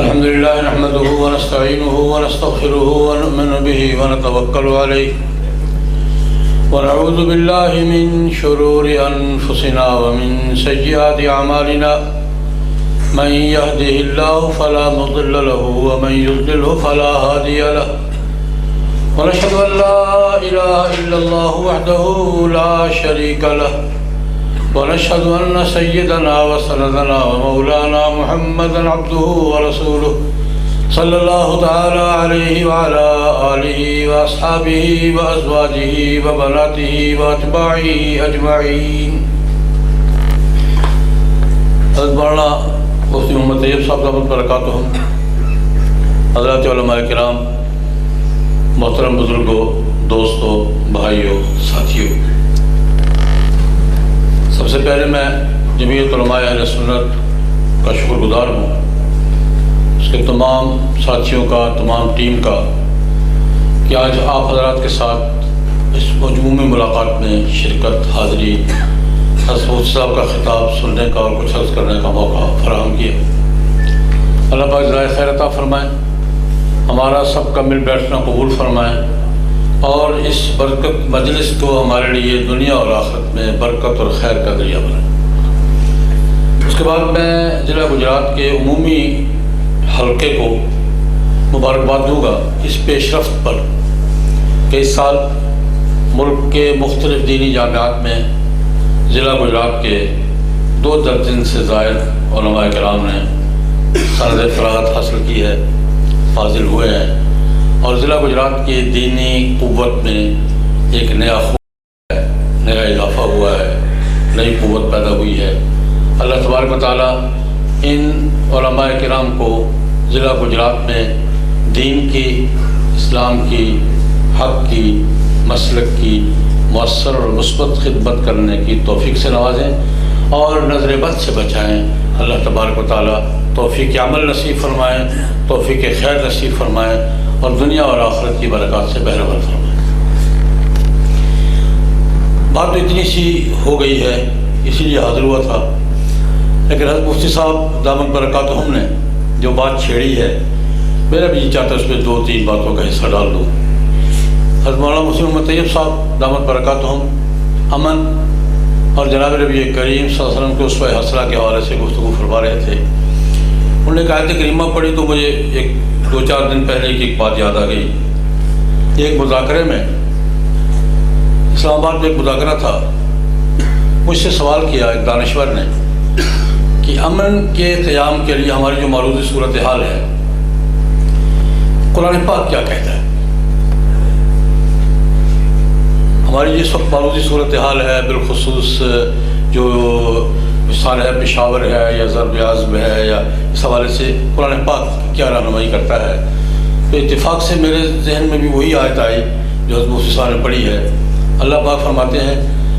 الحمد لله نحمده ونستعينه ونستغفره ونؤمن به ونتوكل عليه ونعوذ بالله من شرور أنفسنا ومن سيئات أعمالنا من يهده الله فلا مضل له ومن يضلله فلا هادي له ونشهد أن لا إله إلا الله وحده لا شريك له ونشهد أن سيدنا وسندنا ومولانا محمدا عبده ورسوله صلى الله تعالى عليه وعلى آله وأصحابه وأزواجه وبناته وأتباعه أجمعين. حضرت مولانا مفتی محمد طیب صاحب دامت برکاتہ، حضرات علماء کرام، محترم بزرگوں، دوستوں، بھائیوں، ساتھیوں، سب سے پہلے میں جمعیت علماء اہل سنت کا شکر گزار ہوں، اس کے تمام ساتھیوں کا، تمام ٹیم کا، کہ آج آپ حضرات کے ساتھ اس مجموعی ملاقات میں شرکت، حاضری، حضرت مفتی صاحب کا خطاب سننے کا اور کچھ عرض کرنے کا موقع فراہم کیا. اللہ پاک جزائے خیر عطا فرمائے، ہمارا سب کا مل بیٹھنا قبول فرمائے، اور اس برکت مجلس کو ہمارے لیے دنیا اور آخرت میں برکت اور خیر کا ذریعہ بنائے. اس کے بعد میں ضلع گجرات کے عمومی حلقے کو مبارکباد دوں گا اس پیش رفت پر کہ اس سال ملک کے مختلف دینی جامعات میں ضلع گجرات کے 2 درجن سے زائد علماء کرام نے سند فراغت حاصل کی ہے، فاضل ہوئے ہیں، اور ضلع گجرات کی دینی قوت میں ایک نیا خون ہے، نیا اضافہ ہوا ہے، نئی قوت پیدا ہوئی ہے. اللہ تبارک و تعالیٰ ان علماء کرام کو ضلع گجرات میں دین کی، اسلام کی، حق کی، مسلک کی مؤثر اور مثبت خدمت کرنے کی توفیق سے نوازیں اور نظر بد سے بچائیں. اللہ تبارک و تعالیٰ توفیق عمل نصیب فرمائیں، توفیق خیر نصیب فرمائیں، اور دنیا اور آخرت کی برکات سے بہرور فرمائیں. بات تو اتنی سی ہو گئی ہے، اسی لیے حاضر ہوا تھا، لیکن حضرت مفتی صاحب دامت برکاتہم نے جو بات چھیڑی ہے، میرا بھی جی چاہتا ہے اس میں 2-3 باتوں کا حصہ ڈال دوں. حضرت مولانا مفتی محمد طیب صاحب دامت برکاتہم امن اور جناب نبی کریم صلی اللہ علیہ وسلم کے اسوہ حسنہ کے حوالے سے گفتگو فرما رہے تھے. انہوں نے کہا آیت کریمہ پڑھی تو مجھے 2-4 دن پہلے کی ایک بات یاد آ گئی. ایک مذاکرے میں، اسلام آباد میں ایک مذاکرہ تھا، مجھ سے سوال کیا ایک دانشور نے کہ امن کے قیام کے لیے ہماری جو موجودہ صورتحال ہے، قرآن پاک کیا کہتا ہے؟ ہماری جس وقت موجودہ صورتحال ہے، بالخصوص جو مثال ہے پشاور ہے یا ضرب عزم ہے، یا اس حوالے سے قرآن پاک کیا رہنمائی کرتا ہے؟ تو اتفاق سے میرے ذہن میں بھی وہی آیت آئی جو حضرت مفتی صاحب نے پڑھی ہے. اللہ پاک فرماتے ہیں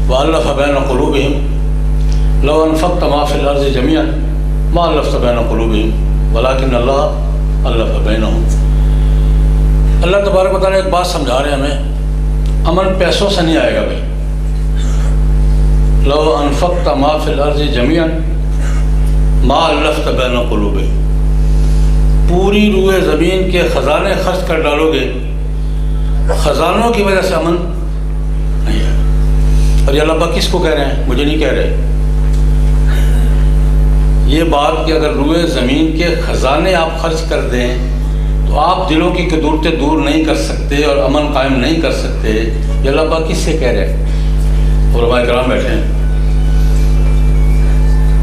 وَأَلَّفَ بَيْنَ قُلُوبِهِمْ لَوْ أَنفَقْتَ مَا فِي الْأَرْضِ جَمِيعًا مَا أَلَّفْتَ بَيْنَ قُلُوبِهِمْ وَلَكِنَّ اللَّهَ أَلَّفَ بَيْنَهُمْ. اللہ تبارک و تعالیٰ ایک بات سمجھا رہے ہیں ہمیں، امن پیسوں سے نہیں آئے گا بھائی. لو انفقت ما فی الارض جميعا ما الفت بین قلوبہم، پوری روئے زمین کے خزانے خرچ کر ڈالو گے، خزانوں کی وجہ سے امن نہیں ہے. اور یہ اللہ پاک کس کو کہہ رہے ہیں؟ مجھے نہیں کہہ رہے. یہ بات کہ اگر روئے زمین کے خزانے آپ خرچ کر دیں تو آپ دلوں کی قدورتیں دور نہیں کر سکتے اور امن قائم نہیں کر سکتے، یہ اللہ پاک کس سے کہہ رہے ہیں؟ علماء کرام بیٹھے ہیں.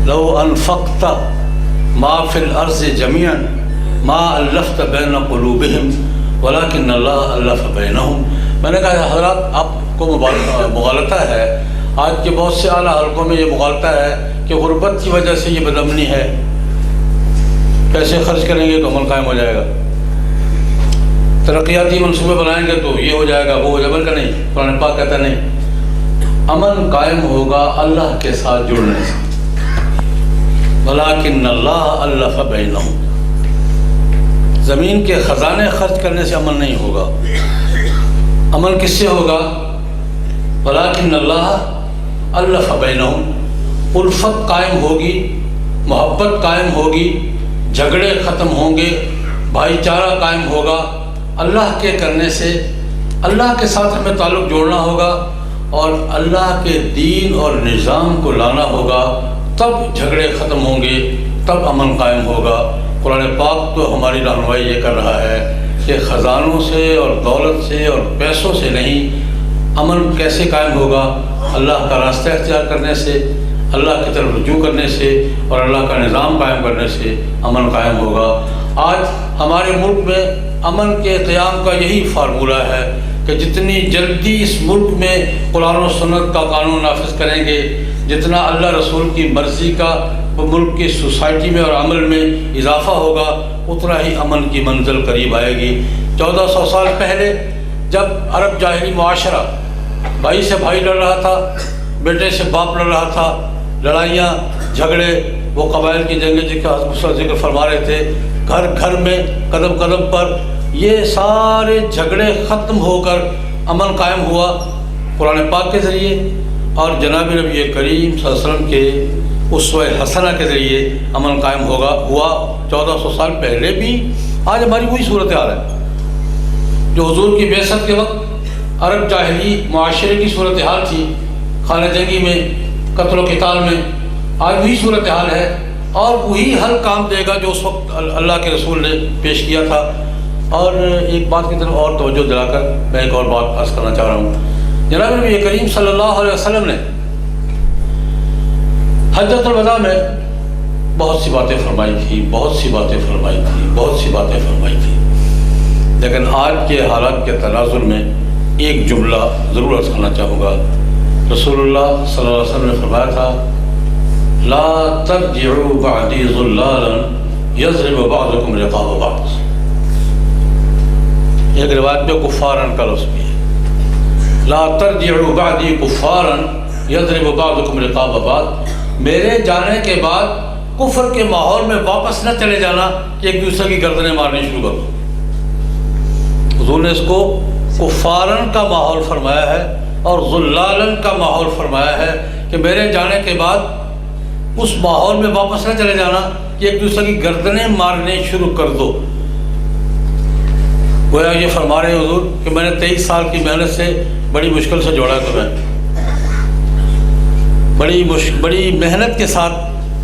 لو انفقت ما فی الارض جميعا ما الفت بین قلوبہم ولکن اللہ الف بینہم. میں نے کہا حضرات آپ کو مغالطہ ہے، آج کے بہت سے اعلیٰ حلقوں میں یہ مغالطہ ہے کہ غربت کی وجہ سے یہ بدامنی ہے، پیسے خرچ کریں گے تو امن قائم ہو جائے گا، ترقیاتی منصوبے بنائیں گے تو یہ ہو جائے گا، وہ ہو جائے گا. کا نہیں، قرآن پاک کہتا نہیں، امن قائم ہوگا اللہ کے ساتھ جڑنے سے. وَلَٰكِنَّ اللَّهَ أَلَّفَ بَيْنَهُمْ، زمین کے خزانے خرچ کرنے سے امن نہیں ہوگا. امن کس سے ہوگا؟ وَلَٰكِنَّ اللَّهَ أَلَّفَ بَيْنَهُمْ، الفت قائم ہوگی محبت قائم ہوگی، جھگڑے ختم ہوں گے، بھائی چارہ قائم ہوگا، اللہ کے کرنے سے اللہ کے ساتھ ہمیں تعلق جوڑنا ہوگا اور اللہ کے دین اور نظام کو لانا ہوگا، تب جھگڑے ختم ہوں گے، تب امن قائم ہوگا۔ قرآن پاک تو ہماری رہنمائی یہ کر رہا ہے کہ خزانوں سے اور دولت سے اور پیسوں سے نہیں، امن کیسے قائم ہوگا؟ اللہ کا راستہ اختیار کرنے سے، اللہ کی طرف رجوع کرنے سے اور اللہ کا نظام قائم کرنے سے امن قائم ہوگا۔ آج ہمارے ملک میں امن کے قیام کا یہی فارمولہ ہے کہ جتنی جلدی اس ملک میں قرآن و سنت کا قانون نافذ کریں گے، جتنا اللہ رسول کی مرضی کا ملک کی سوسائٹی میں اور عمل میں اضافہ ہوگا، اتنا ہی امن کی منزل قریب آئے گی۔ 1400 سال پہلے جب عرب جاہلی معاشرہ بھائی سے بھائی لڑ رہا تھا، بیٹے سے باپ لڑ رہا تھا، لڑائیاں جھگڑے، وہ قبائل کی جنگیں جن کا حضرت ذکر فرما رہے تھے، گھر گھر میں قدم قدم پر یہ سارے جھگڑے ختم ہو کر امن قائم ہوا قرآن پاک کے ذریعے اور جناب نبی کریم صلی اللہ علیہ وسلم کے اسوہ حسنہ کے ذریعے امن قائم ہوا 1400 سال پہلے بھی۔ آج ہماری وہی صورتحال ہے جو حضور کی بعثت کے وقت عرب جاہلی معاشرے کی صورتحال تھی، خانہ جنگی میں، قتل و قتال میں، آج وہی صورتحال ہے اور وہی حل کام دے گا جو اس وقت اللہ کے رسول نے پیش کیا تھا۔ اور ایک بات کی طرف اور توجہ دلا کر میں ایک اور بات عرض کرنا چاہ رہا ہوں۔ جناب نبی کریم صلی اللہ علیہ وسلم نے حجۃ الوداع میں بہت سی باتیں فرمائی تھی، لیکن آج کے حالات کے تناظر میں ایک جملہ ضرور عرض کرنا چاہوں گا۔ رسول اللہ صلی اللہ علیہ وسلم نے فرمایا تھا، لا ترجعوا بعدی ضلالا یضرب بعضکم رقاب بعض۔ ایک روایت میں کفارن کا لفظ بھی ہے، لا ترجعوا بعدی کفارا یضرب بعضکم رقاب بعض۔ میرے جانے کے بعد کفر کے ماحول میں واپس نہ چلے جانا کہ ایک دوسرے کی گردنیں مارنی شروع کر دو۔ حضور نے اس کو کفارن کا ماحول فرمایا ہے اور ضلالن کا ماحول فرمایا ہے کہ میرے جانے کے بعد اس ماحول میں واپس نہ چلے جانا کہ ایک دوسرے کی گردنیں مارنے شروع کر دو۔ گویا یہ فرما رہے حضور کہ میں نے 23 سال کی محنت سے بڑی مشکل سے جوڑا تمہیں، بڑی محنت کے ساتھ،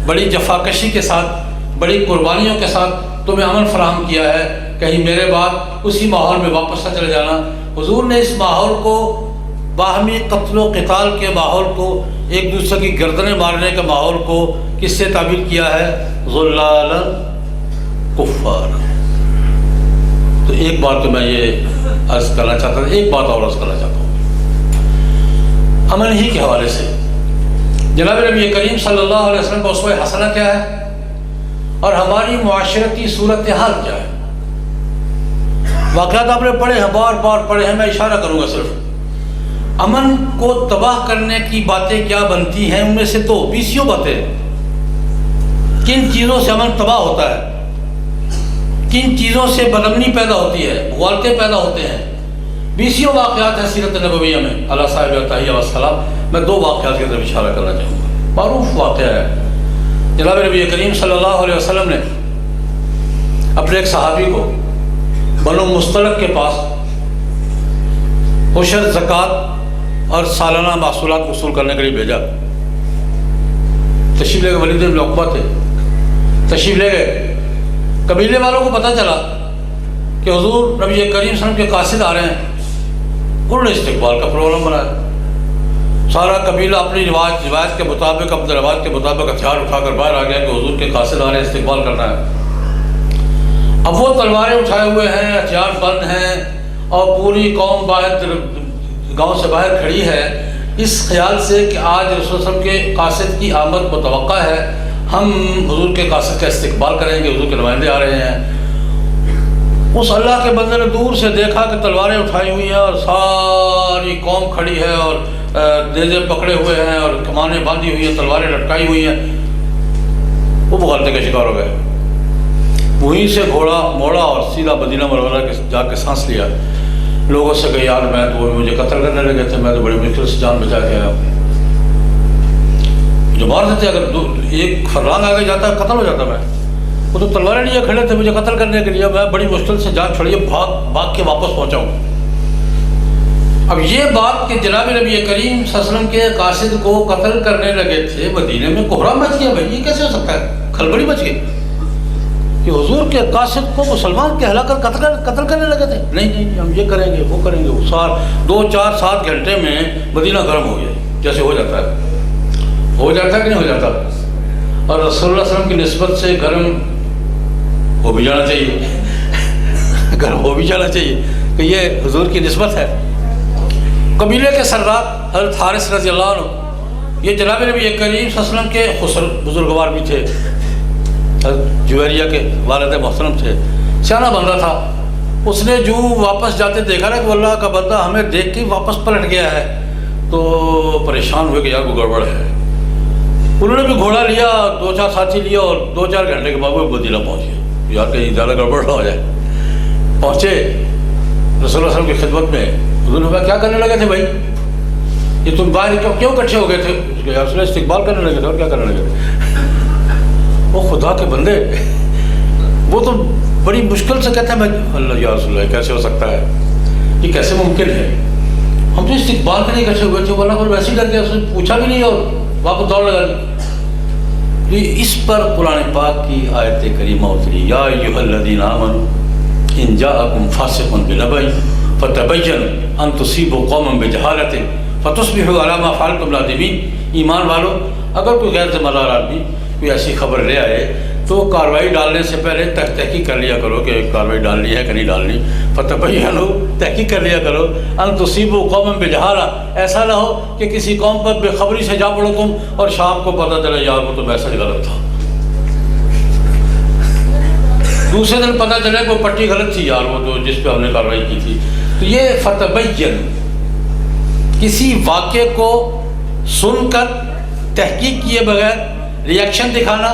بڑی جفاکشی کے ساتھ، بڑی قربانیوں کے ساتھ تمہیں امن فراہم کیا ہے، کہیں میرے بعد اسی ماحول میں واپس نہ چلے جانا۔ حضور نے اس ماحول کو، باہمی قتل و قتال کے ماحول کو، ایک دوسرے کی گردنیں مارنے کے ماحول کو کس سے تعبیر کیا ہے؟ ضلالا کفار۔ تو ایک بات تو میں یہ عرض کرنا چاہتا ہوں، ایک بات اور عرض کرنا چاہتا ہوں امن ہی کے حوالے سے۔ جناب نبی کریم صلی اللہ علیہ وسلم کا اسوہ حسنہ کیا ہے اور ہماری معاشرتی صورتحال کیا ہے؟ واقعات آپ نے پڑھے ہیں، بار بار پڑھے ہیں، میں اشارہ کروں گا صرف۔ امن کو تباہ کرنے کی باتیں کیا بنتی ہیں؟ ان میں سے تو 20 باتیں، کن چیزوں سے امن تباہ ہوتا ہے، کن چیزوں سے بدامنی پیدا ہوتی ہے، غالطے پیدا ہوتے ہیں، 20 واقعات ہیں سیرت نبویہ میں علی صاحب التحیہ والسلام۔ میں 2 واقعات کی طرف اشارہ کرنا چاہوں گا۔ معروف واقعہ ہے، جناب نبی کریم صلی اللہ علیہ وسلم نے اپنے ایک صحابی کو بنو مستلق کے پاس عشر، زکوٰۃ اور سالانہ محصولات وصول کرنے کے لیے بھیجا۔ تشریف لے گئے، ولید بن عقبہ تھے، تشریف لے گئے۔ قبیلے والوں کو پتہ چلا کہ حضور نبی کریم صلی اللہ علیہ وسلم کے قاصد آ رہے ہیں، انہوں نے استقبال کا پروگرام بنایا۔ سارا قبیلہ اپنی روایت کے مطابق، اپنے رواج کے مطابق ہتھیار اٹھا کر باہر آ گیا کہ حضور کے قاصد آ رہے ہیں، استقبال کرنا ہے۔ اب وہ تلواریں اٹھائے ہوئے ہیں، ہتھیار بند ہیں اور پوری قوم باہر، گاؤں سے باہر کھڑی ہے، اس خیال سے کہ آج رسول صلی اللہ علیہ وسلم کے قاصد کی آمد متوقع ہے، ہم حضور کے قاصد کا استقبال کریں گے، حضور کے نمائندے آ رہے ہیں۔ اس اللہ کے بندے نے دور سے دیکھا کہ تلواریں اٹھائی ہوئی ہیں اور ساری قوم کھڑی ہے اور نیزے پکڑے ہوئے ہیں اور کمانیں باندھی ہوئی ہیں، تلواریں لٹکائی ہوئی ہیں۔ وہ مغالطے کا شکار ہو گئے، وہیں سے گھوڑا موڑا اور سیدھا مدینہ منورہ کے جا کے سانس لیا۔ لوگوں سے کہا یار میں تو مجھے قتل کرنے لگے تھے، میں تو بڑی مشکل سے جان بچا کے آیا ہوں۔ جو مار دیتے، اگر ایک فرلانگ آگے جاتا قتل ہو جاتا میں. وہ تو تلواریں لیے کھڑے تھے مجھے قتل کرنے کے لیے، میں بڑی مشکل سے جان چھوڑیے بھاگ کے واپس پہنچا ہوں. اب یہ بات کہ جناب نبی کریم صلی اللہ علیہ وسلم کے قاصد کو قتل کرنے لگے تھے، مدینے میں کوہرام مچ گیا. بھائی یہ کیسے ہو سکتا ہے؟ کھلبلی مچ گئی کہ حضور کے قاصد کو مسلمان کہلا کر قتل کرنے لگے تھے. نہیں ہم یہ کریں گے وہ کریں گے. وہ 2-4-7 گھنٹے میں مدینہ گرم ہو گیا، جیسے ہو جاتا ہے کہ نہیں ہو جاتا. اور رسول اللہ علیہ وسلم کی نسبت سے گرم ہو بھی جانا چاہیے، گرم ہو بھی جانا چاہیے کہ یہ حضور کی نسبت ہے. قبیلے کے سردار حضرت حارث رضی اللہ عنہ، یہ جناب نبی کریم صلی اللہ علیہ وسلم کے بزرگوار بھی تھے، حضرت جویریہ کے والد محترم تھے، سیانہ بندہ تھا. اس نے جو واپس جاتے دیکھا نا کہ اللہ کا بندہ ہمیں دیکھ کے واپس پلٹ گیا ہے، تو پریشان ہوئے کہ یار کوئی گڑبڑ ہے. انہوں نے بھی گھوڑا لیا، 2-4 ساتھی لیا اور 2-4 گھنٹے کے بعد وہ مدینہ پہنچ گئے. یار کہیں زیادہ گڑبڑ نہ ہو جائے. پہنچے رسول اللہ علیہ وسلم کی خدمت میں. حضور نے کیا کرنے لگے تھے بھائی؟ یہ تم باہر کیوں اکٹھے ہو گئے تھے؟ یا رسول اللہ استقبال کرنے لگے تھے اور کیا کرنے لگے تھے؟ وہ خدا کے بندے، وہ تو بڑی مشکل سے کہتے ہیں میں اللہ یا رسول اللہ کیسے ہو سکتا ہے، یہ کیسے ممکن ہے؟ ہم تو استقبال کے لیے اکٹھے ہوئے تھے، ورنہ کوئی ویسے ہی کر کے اس نے پوچھا بھی نہیں اور واپس دوڑ لگا دی. اس پر قرآن پاک کی آیت کریمہ اتری، یا ایھا الذین آمنوا ان جاءکم فاسق بنبأ فتبینوا ان تصیبوا قوما بجہالۃ فتصبحوا علی ما فعلتم نادمین. ایمان والو، اگر کوئی غیر ذمہ دار آدمی کوئی ایسی خبر لے آئے تو کارروائی ڈالنے سے پہلے تحقیق کر لیا کرو کہ کارروائی ڈالنی ہے کہ نہیں ڈالنی. فتبینوا، تحقیق کر لیا کرو. ان تصیبوا قوما بجہالہ، ایسا نہ ہو کہ کسی قوم پر بے خبری سے جا پڑو تم اور شام کو پتہ چلے یار وہ تو میسج غلط تھا، دوسرے دن پتہ چلے کوئی پٹی غلط تھی یار وہ تو جس پہ ہم نے کارروائی کی تھی. تو یہ فتبین، کسی واقعے کو سن کر تحقیق کیے بغیر ری ایکشن دکھانا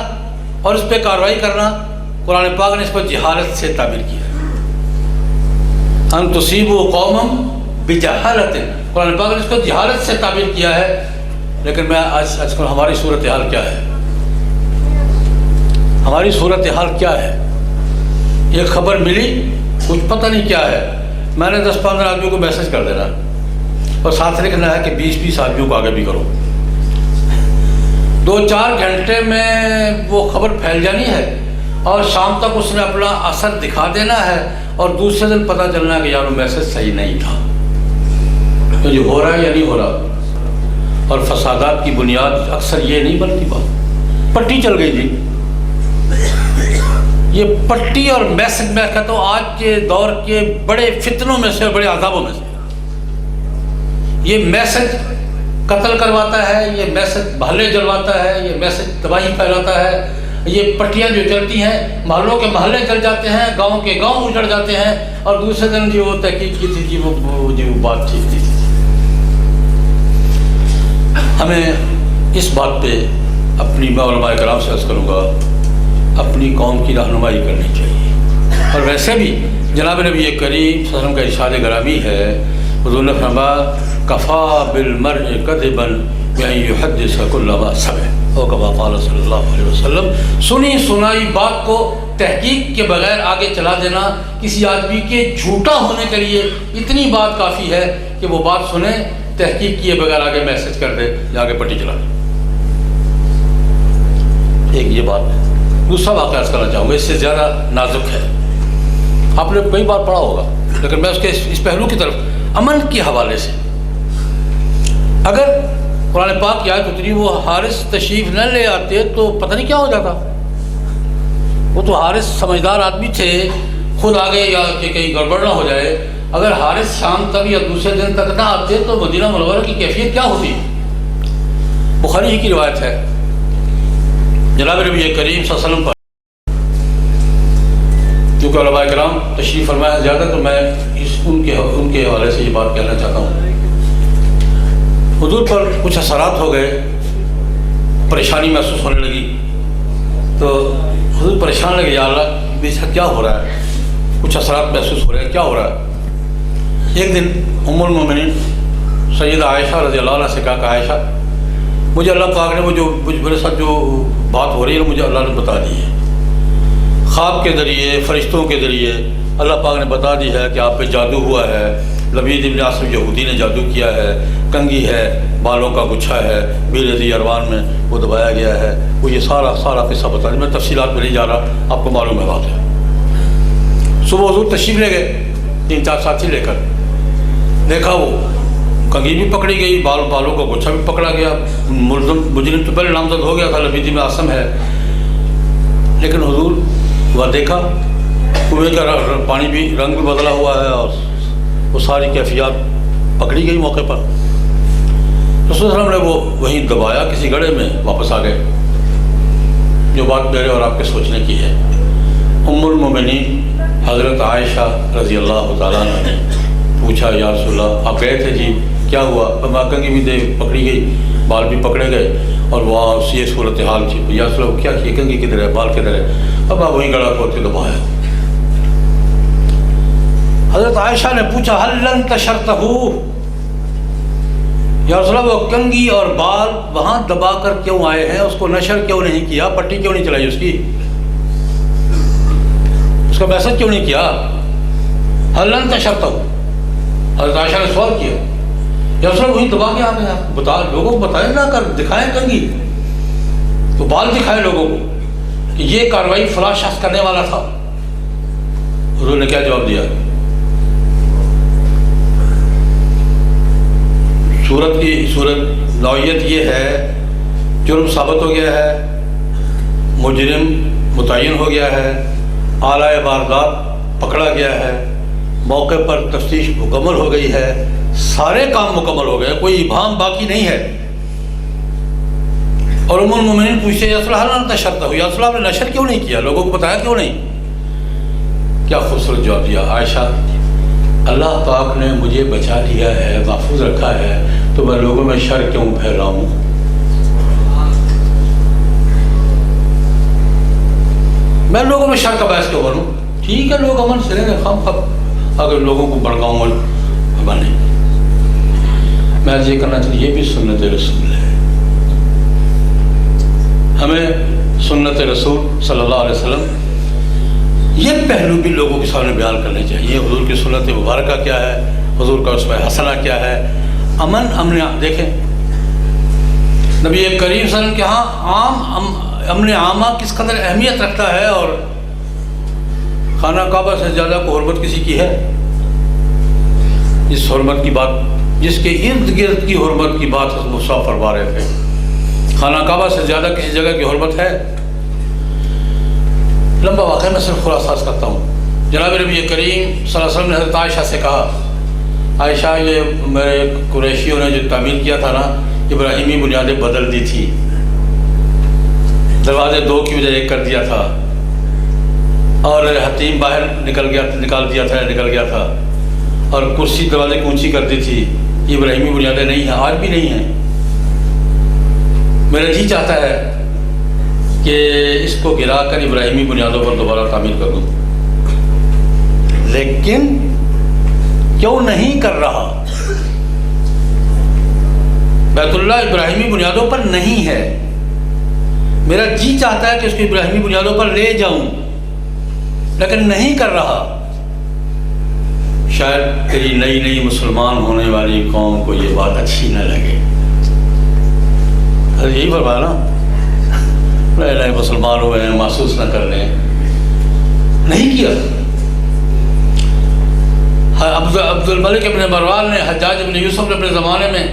اور اس پہ کارروائی کرنا، قرآن پاک نے اس پر جہالت سے تعبیر کیا ہے. ان تصیبوا قوما بجہالۃ، قرآن پاک نے اس کو جہالت سے تعبیر کیا ہے. لیکن میں آج کل ہماری صورتحال کیا ہے؟ ہماری صورتحال کیا ہے؟ ایک خبر ملی، کچھ پتہ نہیں کیا ہے، میں نے 10-15 آدمیوں کو میسج کر دینا اور ساتھ لکھنا ہے کہ 20-20 آدمیوں کو آگے بھی کرو. 2-4 گھنٹے میں وہ خبر پھیل جانی ہے اور شام تک اس نے اپنا اثر دکھا دینا ہے اور دوسرے دن پتہ چلنا ہے کہ یار وہ میسج صحیح نہیں تھا. تو یہ ہو رہا ہے یا نہیں ہو رہا؟ اور فسادات کی بنیاد اکثر یہ نہیں بنتی. بات پٹی چل گئی جی، یہ پٹی اور میسج میں کہتا ہوں آج کے دور کے بڑے فتنوں میں سے، بڑے عذابوں میں سے. یہ میسج قتل کرواتا ہے، یہ میسج بھالے جلواتا ہے، یہ میسج تباہی پھیلاتا ہے. یہ پٹیاں جو چلتی ہیں، محلوں کے محلے چل جاتے ہیں، گاؤں کے گاؤں اجڑ جاتے ہیں اور دوسرے دن جو وہ تحقیق کی تھی وہ بات ٹھیک تھی. ہمیں اس بات پہ اپنی میں علماء کرام سے عرض کروں گا، اپنی قوم کی رہنمائی کرنی چاہیے. اور ویسے بھی جناب نبی کریم صلی اللہ علیہ وسلم کا ارشاد گرامی ہے، حضور نے فرمایا کفا بالمرء کذبا بان یحدث کل ما سمع، او کما قال صلی اللہ علیہ وسلم. سنی سنائی بات کو تحقیق کے بغیر آگے چلا دینا کسی آدمی کے جھوٹا ہونے کے لیے اتنی بات کافی ہے کہ وہ بات سنے، تحقیق کیے بغیر آگے میسج کر دے یا آگے پٹی چلا دے. ایک یہ بات ہے. دوسرا واقعہ عرض کرنا چاہوں گا، اس سے زیادہ نازک ہے، آپ نے کئی بار پڑھا ہوگا، لیکن میں اس کے اس پہلو کی طرف امن کے حوالے سے. اگر قرآن پاک کی آیت اتری وہ حارث تشریف نہ لے آتے تو پتہ نہیں کیا ہو جاتا. وہ تو حارث سمجھدار آدمی تھے، خود آگے یا کہ کہیں گڑبڑ نہ ہو جائے. اگر حارث شام تک یا دوسرے دن تک نہ آتے تو مدینہ منورہ کی کیفیت کیا ہوتی؟ بخاری ہی کی روایت ہے، جناب نبی کریم صلی اللہ علیہ وسلم پر کیونکہ علماء کرام تشریف فرمایا زیادہ تو میں ان کے حوالے سے یہ بات کہنا چاہتا ہوں. حضور پر کچھ اثرات ہو گئے، پریشانی محسوس ہونے لگی تو حضور پریشان لگے، یا اللہ بے شک کیا ہو رہا ہے، کچھ اثرات محسوس ہو رہے ہیں، کیا ہو رہا ہے. ایک دن ام المومنین سیدہ عائشہ رضی اللہ عنہ سے کہا کہ عائشہ مجھے اللہ پاک نے وہ جو میرے ساتھ جو بات ہو رہی ہے مجھے اللہ نے بتا دی ہے، خواب کے ذریعے، فرشتوں کے ذریعے اللہ پاک نے بتا دی ہے کہ آپ پہ جادو ہوا ہے، لبید ابن عاصم یہودی نے جادو کیا ہے، کنگھی ہے، بالوں کا گچھا ہے، بیرزی اروان میں وہ دبایا گیا ہے، وہ یہ سارا قصہ بتا دیا۔ میں تفصیلات میں نہیں جا رہا، آپ کو معلوم ہے بات ہے۔ صبح حضور تشریف لے گئے 3-4 ساتھی لے کر، دیکھا وہ کنگھی بھی پکڑی گئی، بالوں کا گچھا بھی پکڑا گیا، مجرم تو پہلے نامزد ہو گیا تھا، لبید ابن عاصم ہے، لیکن حضور وہ دیکھا کنویں کا پانی بھی رنگ بھی بدلا ہوا ہے اور وہ ساری کیفیات پکڑی گئی موقع پر۔ رسول صلی اللہ علیہ وسلم نے وہ وہیں دبایا کسی گڑھے میں، واپس آ گئے۔ جو بات میرے اور آپ کے سوچنے کی ہے، ام المومنین حضرت عائشہ رضی اللہ تعالیٰ عنہ نے پوچھا یا رسول اللہ آپ گئے تھے جی کیا ہوا؟ کنگھی بھی پکڑی گئی، بال بھی پکڑے گئے اور وہاں یہ صورتحال تھی، یا رسول اللہ کیا کیا، کنگھی کدھر ہے، بال کدھر ہے؟ اب آپ وہیں گڑھا کھود کے دبایا۔ حضرت عائشہ نے پوچھا هل لن تشرته، یا رسول اللہ وہ کنگھی اور بال وہاں دبا کر کیوں آئے ہیں، اس کو نشر کیوں نہیں کیا، پٹی کیوں نہیں چلائی، اس کا میسج کیوں نہیں کیا؟ هل لن تشرته، حضرت عائشہ نے سوال کیا، یا رسول اللہ وہیں دبا کے آ گئے، آپ بتا لوگوں کو بتائیں نہ کر دکھائیں کنگھی، تو بال دکھائیں لوگوں کو کہ یہ کاروائی فلاں شخص کرنے والا تھا۔ حضور نے کیا جواب دیا؟ صورت نوعیت یہ ہے، جرم ثابت ہو گیا ہے، مجرم متعین ہو گیا ہے، اعلیٰ واردات پکڑا گیا ہے، موقع پر تفتیش مکمل ہو گئی ہے، سارے کام مکمل ہو گئے، کوئی ابہام باقی نہیں ہے۔ اور ام المومنین پوچھتے یا رسول اللہ ہل نشرتہ، یا رسول اللہ نے نشر کیوں نہیں کیا، لوگوں کو بتایا کیوں نہیں؟ کیا خوبصورت جواب دیا، عائشہ اللہ پاک نے مجھے بچا لیا ہے، محفوظ رکھا ہے، تو میں لوگوں میں شر کیوں پھیلاؤں؟ میں لوگوں میں شر کا باعث کیوں بنوں؟ ٹھیک ہے لوگ امن سے رہیں، خام اگر لوگوں کو بڑکاؤں بنے۔ میں یہ کرنا چاہیے، یہ بھی سنت رسول ہے، ہمیں سنت رسول صلی اللہ علیہ وسلم یہ پہلو بھی لوگوں کے سامنے بیان کرنے چاہیے۔ حضور کی سنت مبارکہ کیا ہے، حضور کا اسوہ حسنہ کیا ہے، امن دیکھیں نبی کریم صلی اللہ علیہ وسلم کے ہاں امن عامہ کس قدر اہمیت رکھتا ہے، اور خانہ کعبہ سے زیادہ کو حرمت کسی کی ہے؟ جس حرمت کی بات، جس کے ارد گرد کی حرمت کی بات حضرت مصطفیٰ فرما رہے تھے، خانہ کعبہ سے زیادہ کسی جگہ کی حرمت ہے؟ لمبا واقعہ میں صرف خلاصہ کرتا ہوں۔ جناب نبی کریم صلی اللہ علیہ وسلم نے حضرت عائشہ سے کہا، عائشہ یہ میرے قریشیوں نے جو تعمیر کیا تھا نا، ابراہیمی بنیادیں بدل دی تھی، دروازے 2 کی وجہ 1 کر دیا تھا، اور حتیم باہر نکل گیا تھا، اور کرسی دروازے کی اونچی کر دی تھی، یہ ابراہیمی بنیادیں نہیں ہیں، آج بھی نہیں ہیں۔ میرا جی چاہتا ہے کہ اس کو گرا کر ابراہیمی بنیادوں پر دوبارہ تعمیر کر دوں، لیکن کیوں نہیں کر رہا؟ بیت اللہ ابراہیمی بنیادوں پر نہیں ہے، میرا جی چاہتا ہے کہ اس کو ابراہیمی بنیادوں پر لے جاؤں، لیکن نہیں کر رہا۔ شاید تیری نئی مسلمان ہونے والی قوم کو یہ بات اچھی نہ لگے، یہی فرمایا نا، نئے مسلمان ہوئے ہیں، محسوس نہ کر لیں، نہیں کیا۔ عبد الملک ابن مروان نے، حجاج ابن یوسف نے اپنے زمانے میں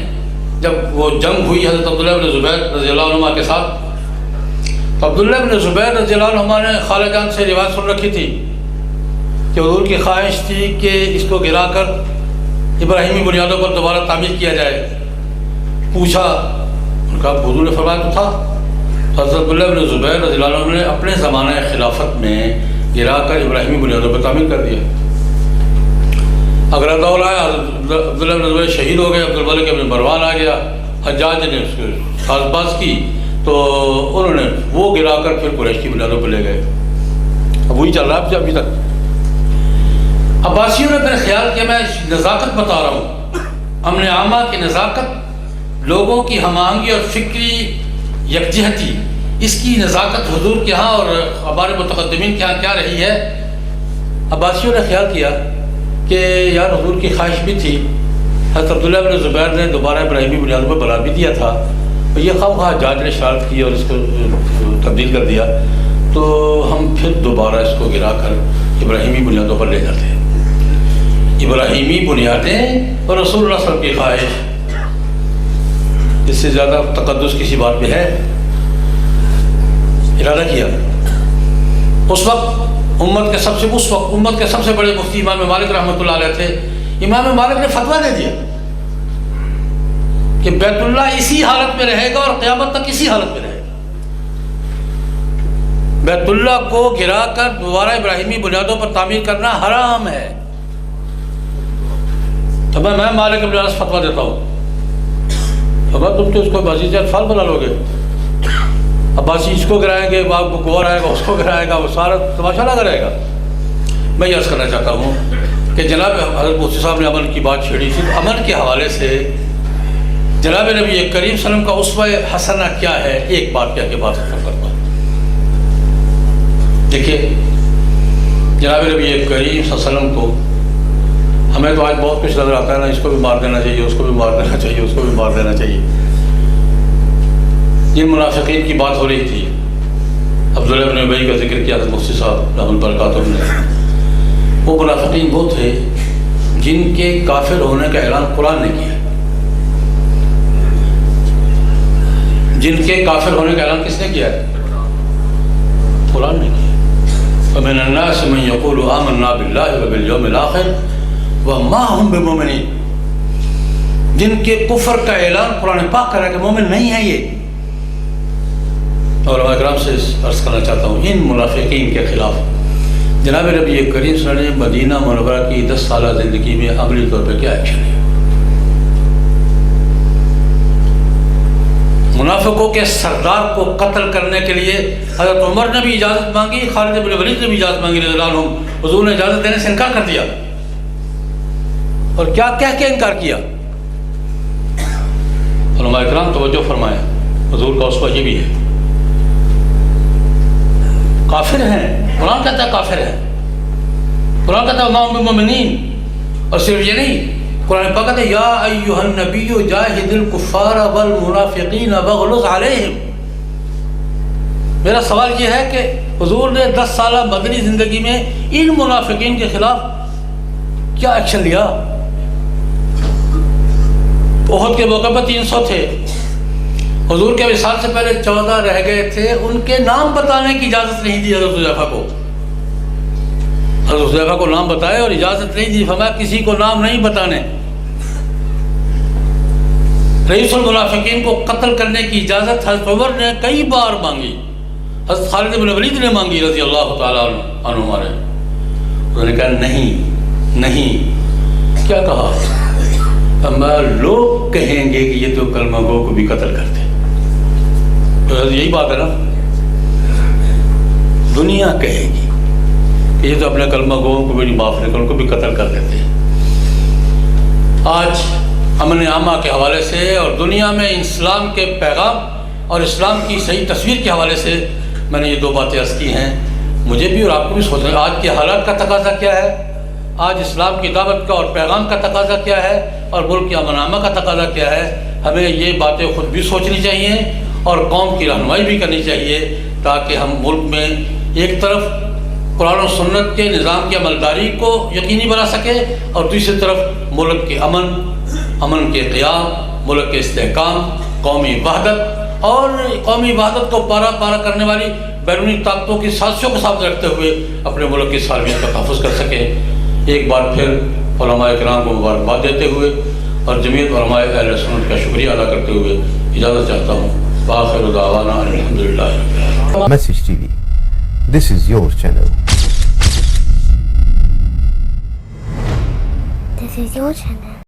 جب وہ جنگ ہوئی حضرت عبداللہ ابن زبیر رضی اللہ عنہ کے ساتھ، تو عبداللہ ابن زبیر رضی اللہ عنہ نے خالہ جان سے روایت سن رکھی تھی کہ حضور کی خواہش تھی کہ اس کو گرا کر ابراہیمی بنیادوں پر دوبارہ تعمیر کیا جائے۔ پوچھا، ان کا حضور نے فرمایا تو تھا۔ حضرت عبداللہ بن زبیر رضی اللہ عنہ نے اپنے زمانہ خلافت میں گرا کر ابراہیمی بنیادوں پر تعمیر کر دیا۔ اگر دور آیا، عبداللہ بن زبیر شہید ہو گئے، عبدالملک ابن مروان آ گیا، حجاج نے اس کی ساز باز کی، تو انہوں نے وہ گرا کر پھر قریش کی بنیادوں پر لے گئے۔ اب وہی چل رہا ہے ابھی تک۔ عباسیوں نے میرا خیال کیا، میں نزاکت بتا رہا ہوں، امن عامہ کی نزاکت لوگوں کی ہم آہنگی اور فکری یکجہتی، اس کی نزاکت حضور کے ہاں اور ہمارے متقدمین کے ہاں کیا رہی ہے؟ عباسیوں نے خیال کیا کہ یار حضور کی خواہش بھی تھی، حضرت عبداللہ بن زبیر نے دوبارہ ابراہیمی بنیادوں پر بنا بھی دیا تھا، تو یہ خواہ جاج نے شرارت کی اور اس کو تبدیل کر دیا، تو ہم پھر دوبارہ اس کو گرا کر ابراہیمی بنیادوں پر لے جاتے ہیں۔ ابراہیمی بنیادیں اور رسول اللہ صلی اللہ علیہ وسلم کی خواہش، اس سے زیادہ تقدس کسی بات میں ہے؟ ارادہ کیا اس وقت امت کے سب سے بڑے مفتی امام مالک رحمۃ اللہ علیہ تھے۔ امام مالک نے فتویٰ دے دیا کہ بیت اللہ اسی حالت میں رہے گا اور قیامت تک اسی حالت میں رہے گا۔ بیت اللہ کو گرا کر دوبارہ ابراہیمی بنیادوں پر تعمیر کرنا حرام ہے۔ تو میں مالک ابن انس فتویٰ دیتا ہوں، تم تو اس کو عباسی اطفال بنا لو گے، عباسی اس کو گرائیں گے، آپ کو غور آئے گا، اس کو گرائے گا، وہ سارا تماشا لگا رہے گا۔ میں یہ عرض کرنا چاہتا ہوں کہ جناب حضرت مفتی صاحب نے امن کی بات چھیڑی تھی، امن کے حوالے سے جناب نبی کریم صلی اللہ علیہ وسلم کا اسوہ حسنہ کیا ہے، ایک بات کیا کہ بات ختم کرتا ہوں۔ دیکھیے جناب نبی کریم صلی اللہ علیہ وسلم کو ہمیں تو آج بہت کچھ نظر آتا ہے نا، اس کو بھی مار دینا چاہیے، اس کو بھی مار دینا چاہیے، اس کو بھی مار دینا چاہیے۔ جن منافقین کی بات ہو رہی تھی، عبداللہ بن ابی کا ذکر کیا تھا مفتی صاحب رحمۃ اللہ برکاتہ نے، وہ منافقین وہ تھے جن کے کافر ہونے کا اعلان قرآن نے کیا۔ جن کے کافر ہونے کا اعلان کس نے کیا ہے؟ قرآن نے کیا۔ وَمِنَ النَّاسِ مَن يَقُولُ آمَنَّا بِاللَّهِ وَبِالْيَوْمِ الْآخِرِ وَمَا هُمْ بِمُؤْمِنِينَ، جن کے کفر کا اعلان قرآن پاک کر رہا ہے کہ مومن نہیں ہے یہ۔ علماء کرام سے عرض کرنا چاہتا ہوں ان منافقین کے خلاف جناب نبی کریم صلی اللہ علیہ وسلم نے مدینہ منورہ کی 10 سالہ زندگی میں عملی طور پہ کیا ایکشن لیا؟ منافقوں کے سردار کو قتل کرنے کے لیے حضرت عمر نے بھی اجازت مانگی، خالد بن ولید نے بھی اجازت مانگی رضی اللہ عنہ، حضور نے اجازت دینے سے انکار کر دیا۔ اور کیا کہہ کے انکار کیا؟ علماء کرام توجہ فرمائیں، حضور کا اسوہ یہ بھی ہے۔ کافر ہیں، قرآن کہتا ہے کافر ہے، قرآن کہتا ہے وما هم بمؤمنین، اور صرف یہ نہیں، قرآن پاک کہتا ہے یا ایھا النبی جاہد الکفار والمنافقین واغلظ علیہم۔ میرا سوال یہ ہے کہ حضور نے 10 سالہ مدنی زندگی میں ان منافقین کے خلاف کیا ایکشن لیا؟ احد کے موقع پر 300 تھے، حضور کے وصال سے پہلے 14 رہ گئے تھے، ان کے نام بتانے کی اجازت نہیں دی حضرت حذیفہ کو۔ حضرت حذیفہ کو نام بتائے اور اجازت نہیں دی، فرمایا کسی کو نام نہیں بتانے۔ رئیس المنافقین کو قتل کرنے کی اجازت حضرت عمر نے کئی بار مانگی، حضرت خالد بن ولید نے مانگی رضی اللہ تعالیٰ عنہ ہمارے، انہوں نے کہا نہیں۔ کیا کہا؟ لوگ کہیں گے کہ یہ تو کلمہ گو کو بھی قتل کرتے، تو یہی بات ہے نا، دنیا کہے گی کہ یہ تو اپنے کلمہ گوؤں کو بھی نہیں معاف نہیں، ان کو بھی قتل کر دیتے ہیں۔ آج امن عامہ کے حوالے سے اور دنیا میں اسلام کے پیغام اور اسلام کی صحیح تصویر کے حوالے سے میں نے یہ 2 باتیں عرض کی ہیں۔ مجھے بھی اور آپ کو بھی سوچنا ہے آج کے حالات کا تقاضا کیا ہے، آج اسلام کی دعوت کا اور پیغام کا تقاضا کیا ہے، اور ملک کے امن عامہ کا تقاضا کیا ہے۔ ہمیں یہ باتیں خود بھی سوچنی چاہیے اور قوم کی رہنمائی بھی کرنی چاہیے، تاکہ ہم ملک میں ایک طرف قرآن و سنت کے نظام کی عملداری کو یقینی بنا سکیں اور دوسری طرف ملک کے امن کے قیام، ملک کے استحکام، قومی وحدت اور قومی وحدت کو پارا کرنے والی بیرونی طاقتوں کی سازشوں کو سامنے رکھتے ہوئے اپنے ملک کی سالمیت کا تحفظ کر سکیں۔ ایک بار پھر علماء کرام کو مبارکباد دیتے ہوئے اور جمعیت علماء اہل سنت کا شکریہ ادا کرتے ہوئے اجازت چاہتا ہوں۔ وآخر دعوانا الحمدللہ رب العالمین۔ Message TV. This is your channel. This is your channel.